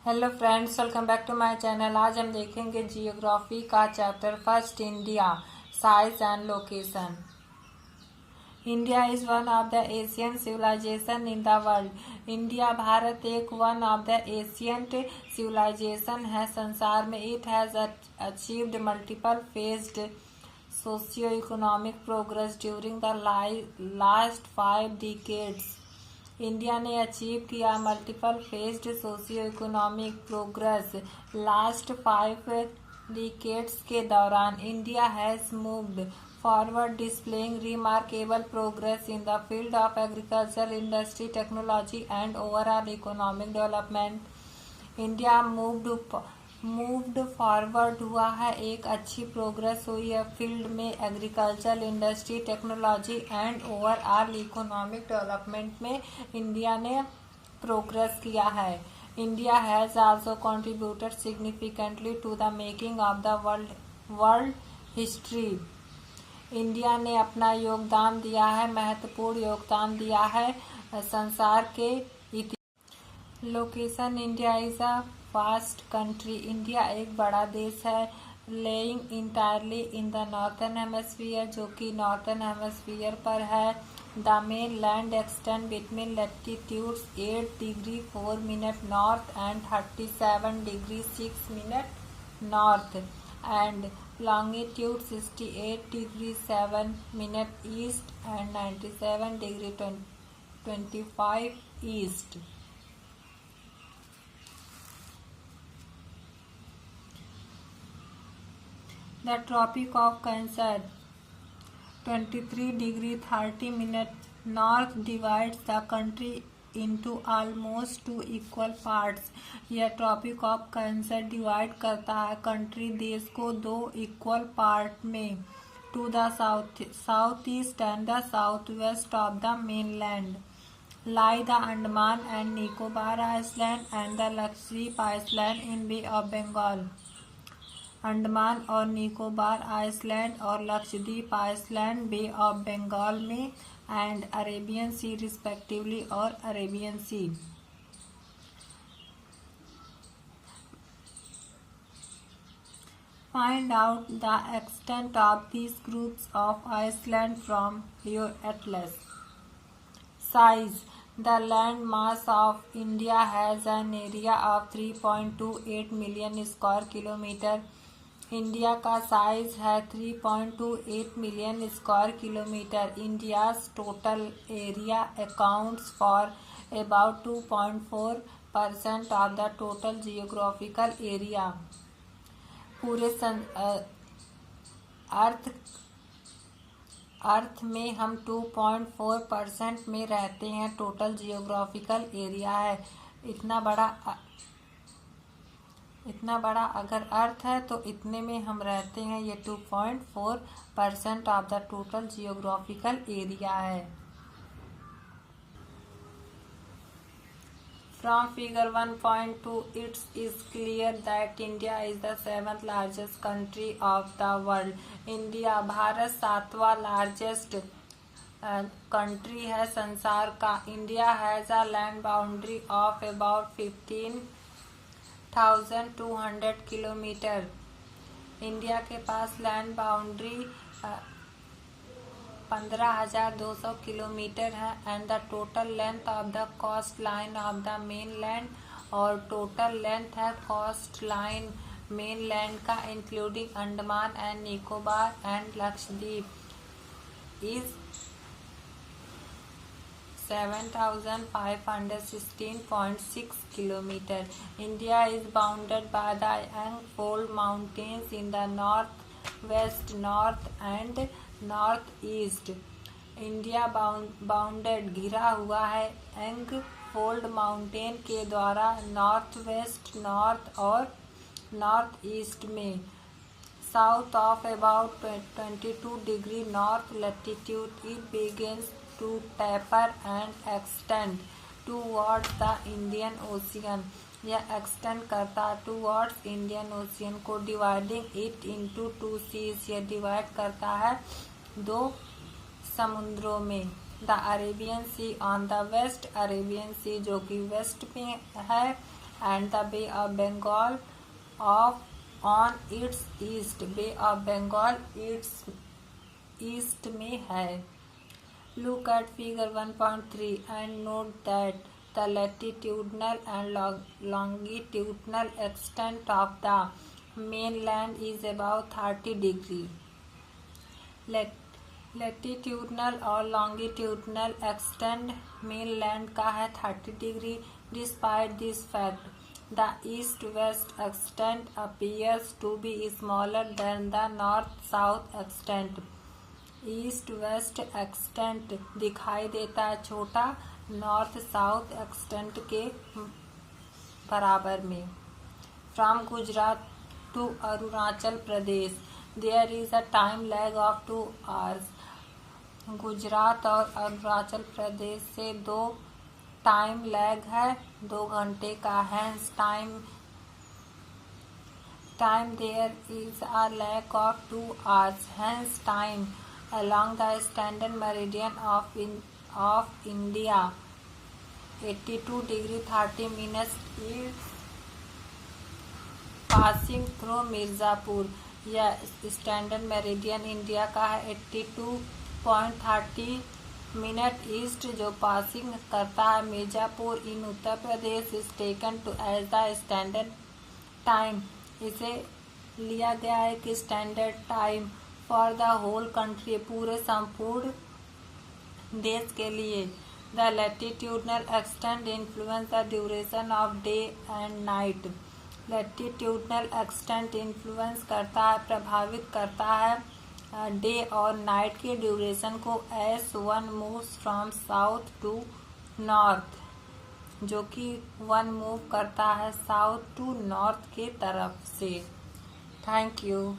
Hello friends, welcome back to my channel. आज हम देखेंगे जियोग्राफी का chapter first, India, size and location. India is one of the Asian civilisation in the world. India Bharat एक one of the ancient civilisation है संसार में। It has achieved multiple phased socio economic progress during the last 5 decades. India ने achieve किया multiple phased socio economic progress last 5 decades के दौरान। India has moved forward displaying remarkable progress in the field of agriculture, industry, technology and overall economic development. India moved forward हुआ है, एक अच्छी progress हुई है फील्ड में agriculture, industry, technology and overall economic development में इंडिया ने progress किया है। India has also contributed significantly to the making of the world history. India ने अपना योगदान दिया है, महत्वपूर्ण योगदान दिया है संसार के इतिहास। Location, India is a vast country. India एक बड़ा देश है, laying entirely in the northern hemisphere, जो कि नॉर्थन हेमस्फीयर पर है। The main land extend between latitudes 8 degree 4 minute north and 37 degree 6 minute north and longitude 68 degree 7 minute east and 97 degree 25 east. The Tropic of Cancer 23 degree 30 minute north divides the country into almost 2 equal parts. यह tropic of cancer divide करता है country, देश को 2 equal part में। To the south east and the south west of the mainland lie the Andaman and Nicobar island and the Lakshadweep island in bay of Bengal. Andaman और Nicobar island और Lakshadweep island bay of Bengal में and Arabian sea respectively और Arabian sea. Find out the extent of these groups of Iceland from your atlas. Size. The land mass of India has an area of 3.28 million square kilometer. India का size है 3.28 million square kilometre. India's total area accounts for about 2.4% of the total geographical area. पूरे अर्थ में हम 2.4% में रहते हैं, total geographical area है। इतना बड़ा अगर अर्थ है तो इतने में हम रहते हैं, ये 2.4% of the total geographical area है। From figure 1.2 it's is clear that India is the 7th largest country of the world. India Bharat 7वां लार्जेस्ट कंट्री है संसार का। India has a land boundary of about 15,200 kilometre. India के पास land boundary 15,200 kilometre है and the total length of the coastline of the mainland, और total length है coastline main land का including Andaman and Nicobar and Lakshadweep is 7,516.6 kilometers. India is bounded by the Yangtze Mountains in the northwest, north and northeast. India bounded घिरा हुआ है यंगफोल्ड mountain के द्वारा north west, north और north east में। South of about 22 degree north latitude it begins to taper and extend towards the Indian Ocean. यह extend करता towards Indian Ocean को, dividing it into 2 seas. यह divide करता है 2 समुद्रों में। The Arabian Sea on the west, Arabian sea जो कि waste में है, and the Bay of Bengal on its east. Bay of Bengal its east में है. Look at figure 1.3 and note that the latitudinal and longitudinal extent of the mainland is about 30 degree. Latitudinal और longitudinal extent mainland का है 30 degree. Despite this fact, the east-west extent appears to be smaller than the north-south extent. East west extent दिखाई देता है छोटा north south extent के बराबर में. From Gujarat to Arunachal Pradesh there is a time lag of 2 hours. Gujarat और अरुणाचल प्रदेश से 2 टाइम लैग है, 2 घंटे का. Hence time there is a lag of 2 hours. Hence time along the standard meridian of India 82 degree 30 minutes is passing through Mirzapur. यह standard meridian India का है 82.30 minute east जो passing करता है Mirzapur in Uttar Pradesh. Is taken to as the standard time. इसे लिया गया है कि standard time for the whole country पूरे संपूर्ण देश के लिए. The latitudinal extent influence the duration of day and night. Latitudinal extent influence करता है, प्रभावित करता है डे और नाइट के ड्यूरेशन को. As one moves from south to north जो कि वन मूव करता है साउथ टू नॉर्थ के तरफ से. Thank you.